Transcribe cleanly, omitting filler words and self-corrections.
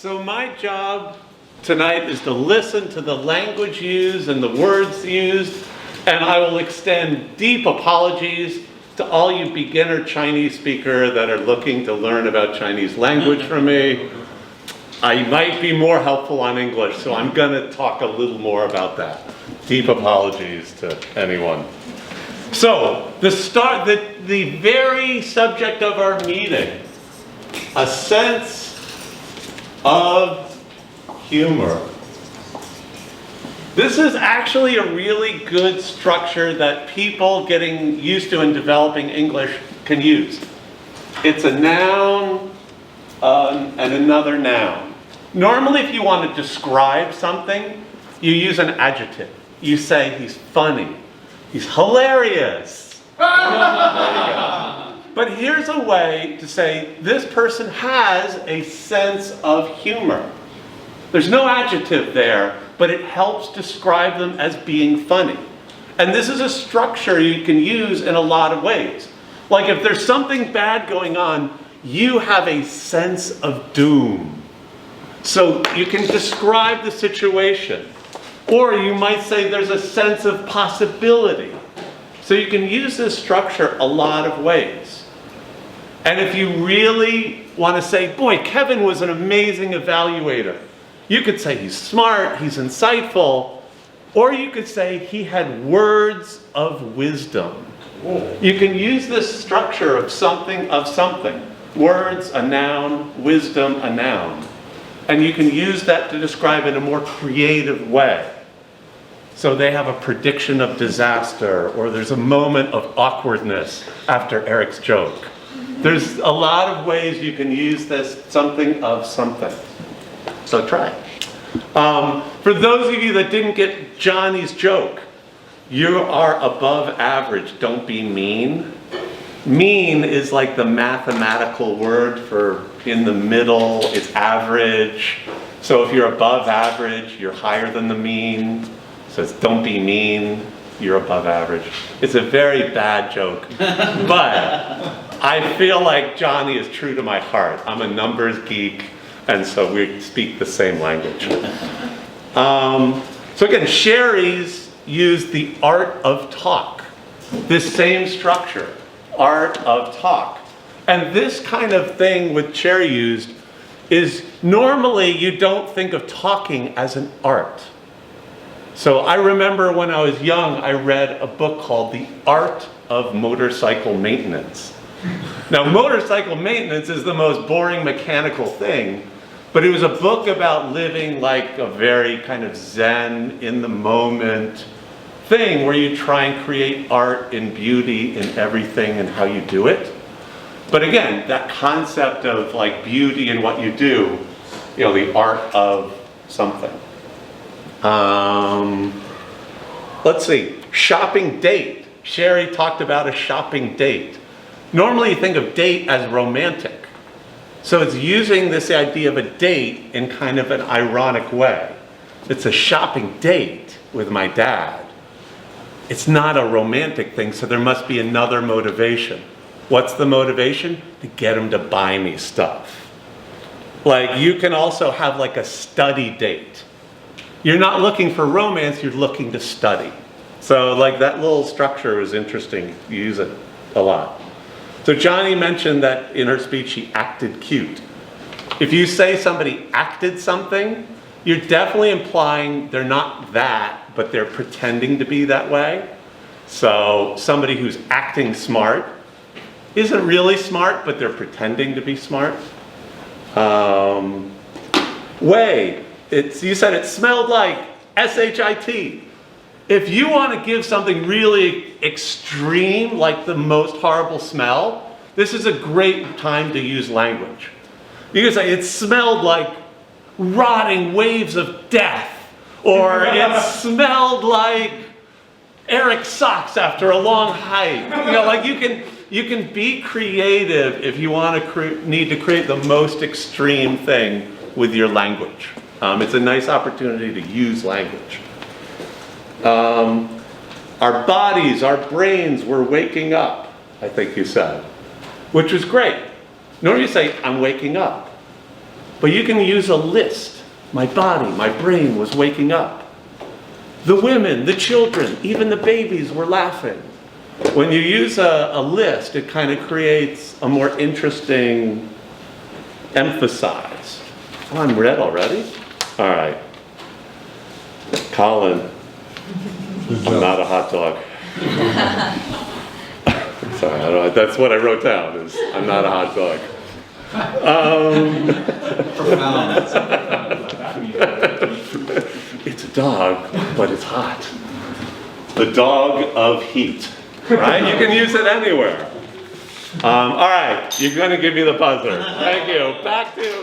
so my job tonight is to listen to the language used and the words used, and I will extend deep apologies to all you beginner Chinese speakers that are looking to learn about Chinese language from me. I might be more helpful on English, so I'm going to talk a little more about that. Deep apologies to anyone. So, the very subject of our meeting, a sense of humor. This is actually a really good structure that people getting used to and developing English can use. It's a noun and another noun. Normally, if you want to describe something, you use an adjective. You say he's funny, he's hilarious. But here's a way to say this person has a sense of humor. There's no adjective there, but it helps describe them as being funny. And this is a structure you can use in a lot of ways. Like if there's something bad going on, you have a sense of doom. So you can describe the situation. Or you might say there's a sense of possibility. So you can use this structure a lot of ways. And if you really want to say, boy, Kevin was an amazing evaluator, you could say he's smart, he's insightful, or you could say he had words of wisdom. You can use this structure of something. Words, a noun, wisdom, a noun. And you can use that to describe in a more creative way. So they have a prediction of disaster, or there's a moment of awkwardness after Eric's joke. There's a lot of ways you can use this something of something. So try. For those of you that didn't get Johnny's joke, you are above average. Don't be mean. Mean is like the mathematical word for in the middle. It's average. So if you're above average, you're higher than the mean. So it's don't be mean, you're above average. It's a very bad joke. But I feel like Johnny is true to my heart. I'm a numbers geek, and so we speak the same language. So again, Sherry's used the art of talk. This same structure, art of talk. And this kind of thing with Sherry used is normally you don't think of talking as an art. So I remember when I was young, I read a book called The Art of Motorcycle Maintenance. Now, motorcycle maintenance is the most boring mechanical thing, but it was a book about living like a very kind of zen, in the moment thing where you try and create art and beauty in everything and how you do it. But again, that concept of like beauty in what you do, you know, the art of something. Let's see, shopping date. Sherry talked about a shopping date. Normally you think of date as romantic. So it's using this idea of a date in kind of an ironic way. It's a shopping date with my dad. It's not a romantic thing, so there must be another motivation. What's the motivation? To get him to buy me stuff. Like you can also have like a study date. You're not looking for romance, you're looking to study. So like that little structure is interesting. You use it a lot. So Johnny mentioned that in her speech she acted cute. If you say somebody acted something, you're definitely implying they're not that, but they're pretending to be that way. So somebody who's acting smart isn't really smart, but they're pretending to be smart. Way. You said it smelled like S-H-I-T. If you want to give something really extreme, like the most horrible smell, this is a great time to use language. You can say it smelled like rotting waves of death, or it smelled like Eric's socks after a long hike. You know, like you can be creative if you want to need to create the most extreme thing with your language. It's a nice opportunity to use language. Our bodies, our brains were waking up, I think you said, which was great. Normally you say, I'm waking up. But you can use a list. My body, my brain was waking up. The women, the children, even the babies were laughing. When you use a list, it kind of creates a more interesting emphasis. Oh, I'm red already? All right. Colin, I'm not a hot dog. Sorry, I don't know. That's what I wrote down, is I'm not a hot dog. It's a dog, but it's hot. The dog of heat, right? You can use it anywhere. All right, you're going to give me the buzzer. Thank you. Back to